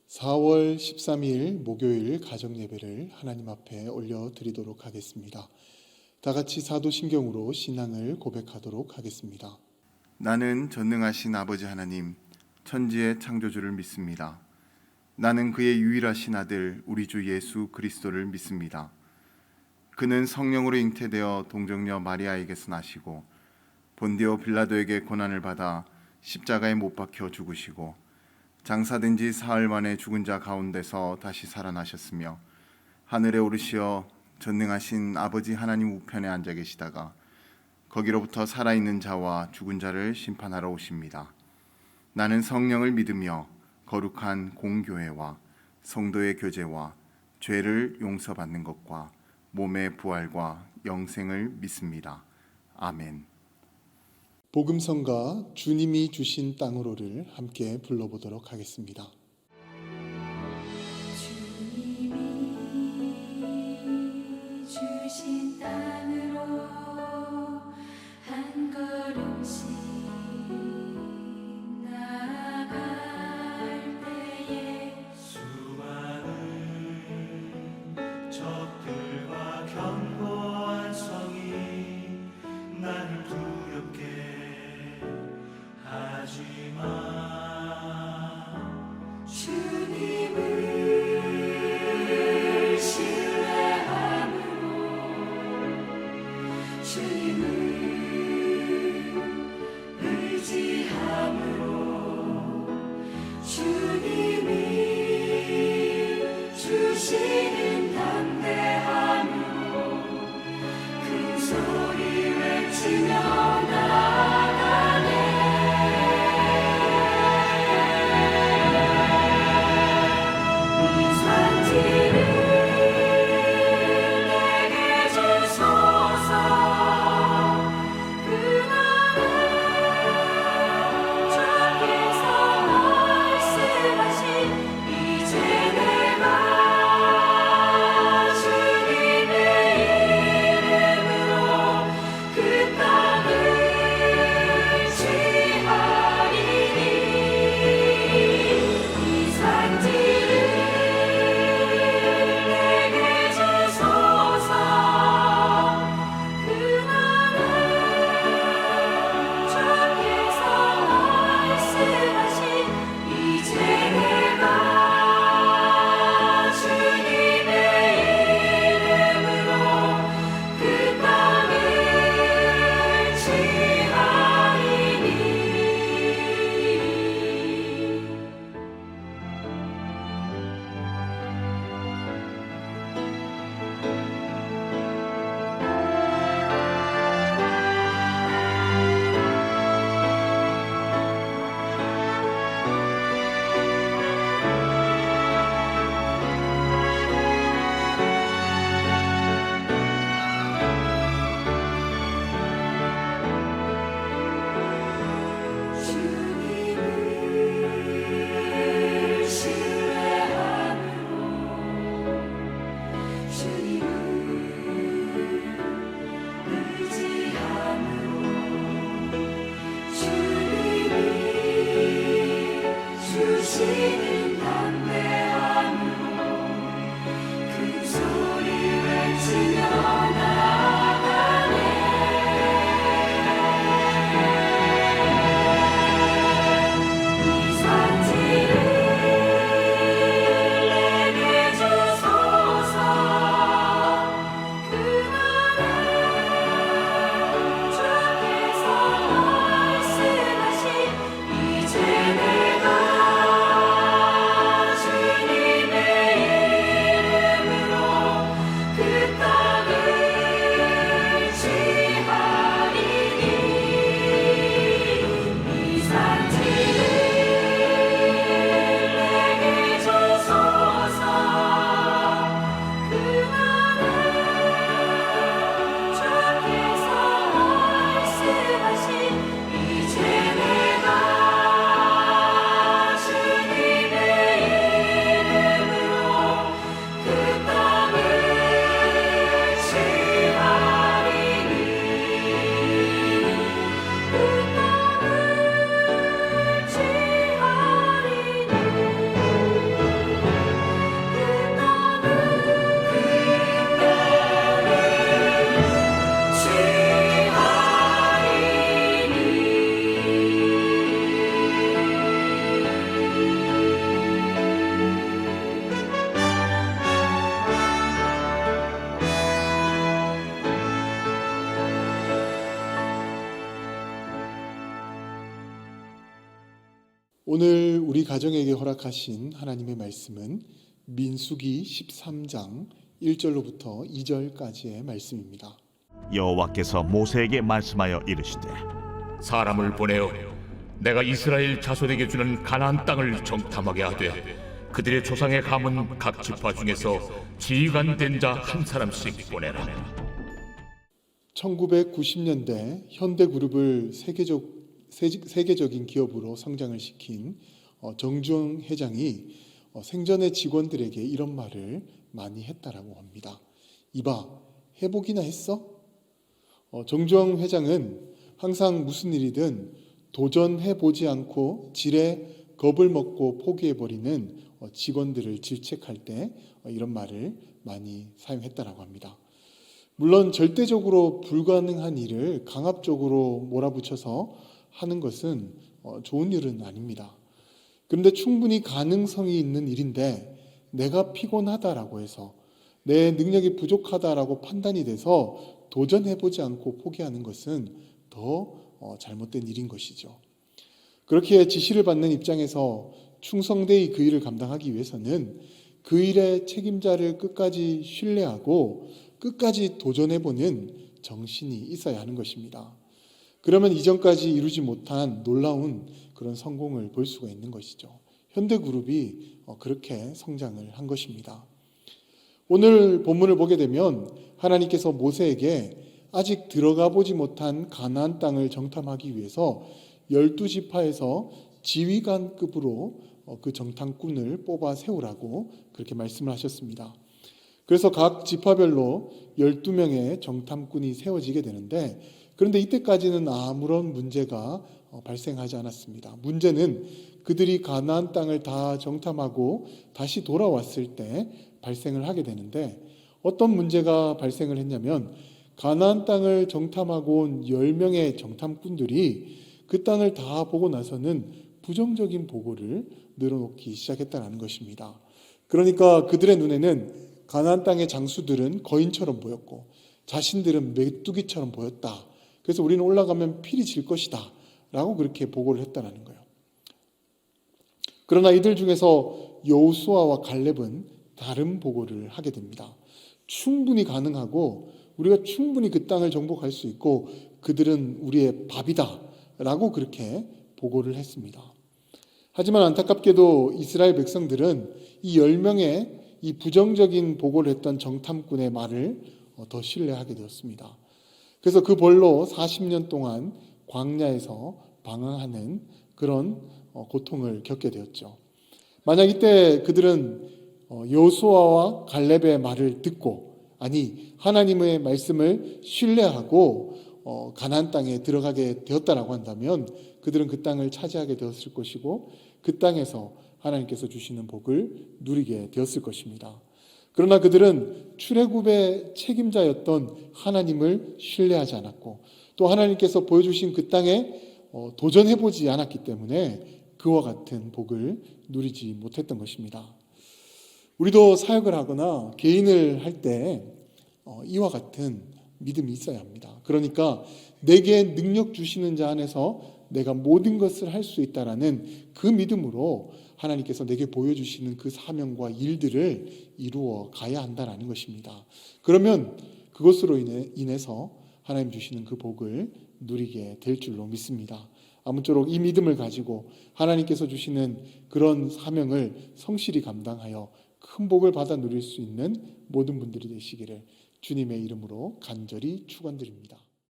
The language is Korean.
4월 13일 목요일 가정예배를 하나님 앞에 올려드리도록 하겠습니다. 다 같이 사도신경으로 신앙을 고백하도록 하겠습니다. 나는 전능하신 아버지 하나님, 천지의 창조주를 믿습니다. 나는 그의 유일하신 아들 우리 주 예수 그리스도를 믿습니다. 그는 성령으로 잉태되어 동정녀 마리아에게서 나시고 본디오 빌라도에게 고난을 받아 십자가에 못 박혀 죽으시고 장사된 지 사흘 만에 죽은 자 가운데서 다시 살아나셨으며 하늘에 오르시어 전능하신 아버지 하나님 우편에 앉아 계시다가 거기로부터 살아있는 자와 죽은 자를 심판하러 오십니다. 나는 성령을 믿으며 거룩한 공교회와 성도의 교제와 죄를 용서받는 것과 몸의 부활과 영생을 믿습니다. 아멘. 복음성가 주님이 주신 땅으로를 함께 불러보도록 하겠습니다. 주님이 주신 땅으로 한 걸음씩 나아갈 때에 수많은 적들과 견고한 성이 나를 두렵게 하지만 주님을 신뢰함으로 주님을 의지함으로 주님이 주시는 담대함으로 큰 소리 외치며 나아가네. 오늘 우리 가정에게 허락하신 하나님의 말씀은 민수기 13장 1절로부터 2절까지의 말씀입니다. 여호와께서 모세에게 말씀하여 이르시되 사람을 보내어 내가 이스라엘 자손에게 주는 가나안 땅을 정탐하게 하되 그들의 조상의 가문 각 지파 중에서 지휘관 된 자 한 사람씩 보내라. 1990년대 현대그룹을 세계적인 기업으로 성장을 시킨 정주영 회장이 생전에 직원들에게 이런 말을 많이 했다라고 합니다. 이봐, 해보기나 했어? 정주영 회장은 항상 무슨 일이든 도전해보지 않고 지레 겁을 먹고 포기해버리는 직원들을 질책할 때 이런 말을 많이 사용했다라고 합니다. 물론 절대적으로 불가능한 일을 강압적으로 몰아붙여서 하는 것은 좋은 일은 아닙니다. 그런데 충분히 가능성이 있는 일인데 내가 피곤하다라고 해서 내 능력이 부족하다라고 판단이 돼서 도전해보지 않고 포기하는 것은 더 잘못된 일인 것이죠. 그렇게 지시를 받는 입장에서 충성되이 그 일을 감당하기 위해서는 그 일의 책임자를 끝까지 신뢰하고 끝까지 도전해보는 정신이 있어야 하는 것입니다. 그러면 이전까지 이루지 못한 놀라운 그런 성공을 볼 수가 있는 것이죠. 현대그룹이 그렇게 성장을 한 것입니다. 오늘 본문을 보게 되면 하나님께서 모세에게 아직 들어가 보지 못한 가나안 땅을 정탐하기 위해서 12지파에서 지휘관급으로 그 정탐꾼을 뽑아 세우라고 그렇게 말씀을 하셨습니다. 그래서 각 지파별로 12명의 정탐꾼이 세워지게 되는데, 그런데 이때까지는 아무런 문제가 발생하지 않았습니다. 문제는 그들이 가나안 땅을 다 정탐하고 다시 돌아왔을 때 발생을 하게 되는데, 어떤 문제가 발생을 했냐면 가나안 땅을 정탐하고 온 10명의 정탐꾼들이 그 땅을 다 보고 나서는 부정적인 보고를 늘어놓기 시작했다는 것입니다. 그러니까 그들의 눈에는 가나안 땅의 장수들은 거인처럼 보였고 자신들은 메뚜기처럼 보였다. 그래서 우리는 올라가면 필이 질 것이다 라고 그렇게 보고를 했다는 거예요. 그러나 이들 중에서 여호수아와 갈렙은 다른 보고를 하게 됩니다. 충분히 가능하고 우리가 충분히 그 땅을 정복할 수 있고 그들은 우리의 밥이다 라고 그렇게 보고를 했습니다. 하지만 안타깝게도 이스라엘 백성들은 이 10명의 이 부정적인 보고를 했던 정탐꾼의 말을 더 신뢰하게 되었습니다. 그래서 그 벌로 40년 동안 광야에서 방황하는 그런 고통을 겪게 되었죠. 만약 이때 그들은 여호수아와 갈렙의 말을 듣고, 아니 하나님의 말씀을 신뢰하고 가나안 땅에 들어가게 되었다라고 한다면 그들은 그 땅을 차지하게 되었을 것이고 그 땅에서 하나님께서 주시는 복을 누리게 되었을 것입니다. 그러나 그들은 출애굽의 책임자였던 하나님을 신뢰하지 않았고 또 하나님께서 보여주신 그 땅에 도전해보지 않았기 때문에 그와 같은 복을 누리지 못했던 것입니다. 우리도 사역을 하거나 개인을 할 때 이와 같은 믿음이 있어야 합니다. 그러니까 내게 능력 주시는 자 안에서 내가 모든 것을 할 수 있다라는 그 믿음으로 하나님께서 내게 보여주시는 그 사명과 일들을 이루어 가야 한다라는 것입니다. 그러면 그것으로 인해서 하나님 주시는 그 복을 누리게 될 줄로 믿습니다. 아무쪼록 이 믿음을 가지고 하나님께서 주시는 그런 사명을 성실히 감당하여 큰 복을 받아 누릴 수 있는 모든 분들이 되시기를 주님의 이름으로 간절히 축원드립니다.